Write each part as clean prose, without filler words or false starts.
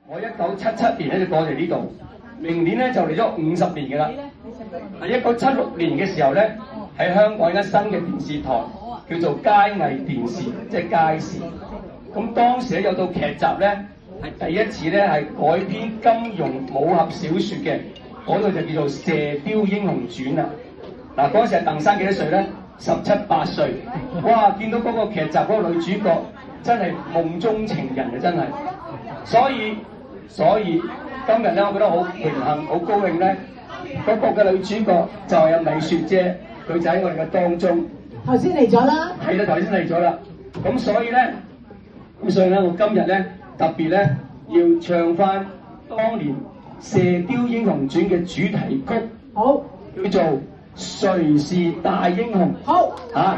我1977年咧就過嚟呢度，明年咧就嚟咗50年嘅啦。喺1976年嘅時候咧，喺香港一間新嘅電視台叫做佳藝電視，即係佳視。咁當時咧有套劇集咧係第一次咧係改編金庸武俠小説嘅，嗰度就叫做《射雕英雄傳》啊。嗱，嗰陣時係鄧生幾多歲咧？17、8歲。哇！見到嗰個劇集嗰個女主角真係夢中情人啊，真係。所以今日咧，我覺得好榮幸、好高興咧，嗰個嘅女主角就係美雪姐，佢就喺我哋嘅當中。頭先嚟咗啦。係啦，頭先嚟咗啦。咁所以咧，我今日咧特別咧要唱翻當年《射雕英雄傳》嘅主題曲。好。叫做《誰是大英雄》。好。嚇。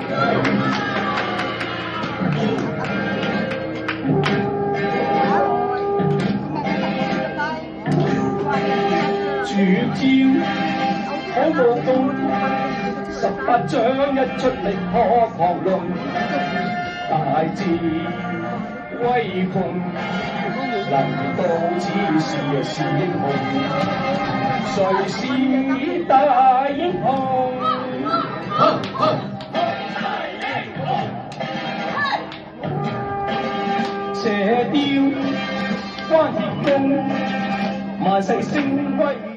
絕招好武功，18掌一出力破狂龍，大智威風，能到此是英雄，誰是大英雄？射雕關鐵功，萬世聲威。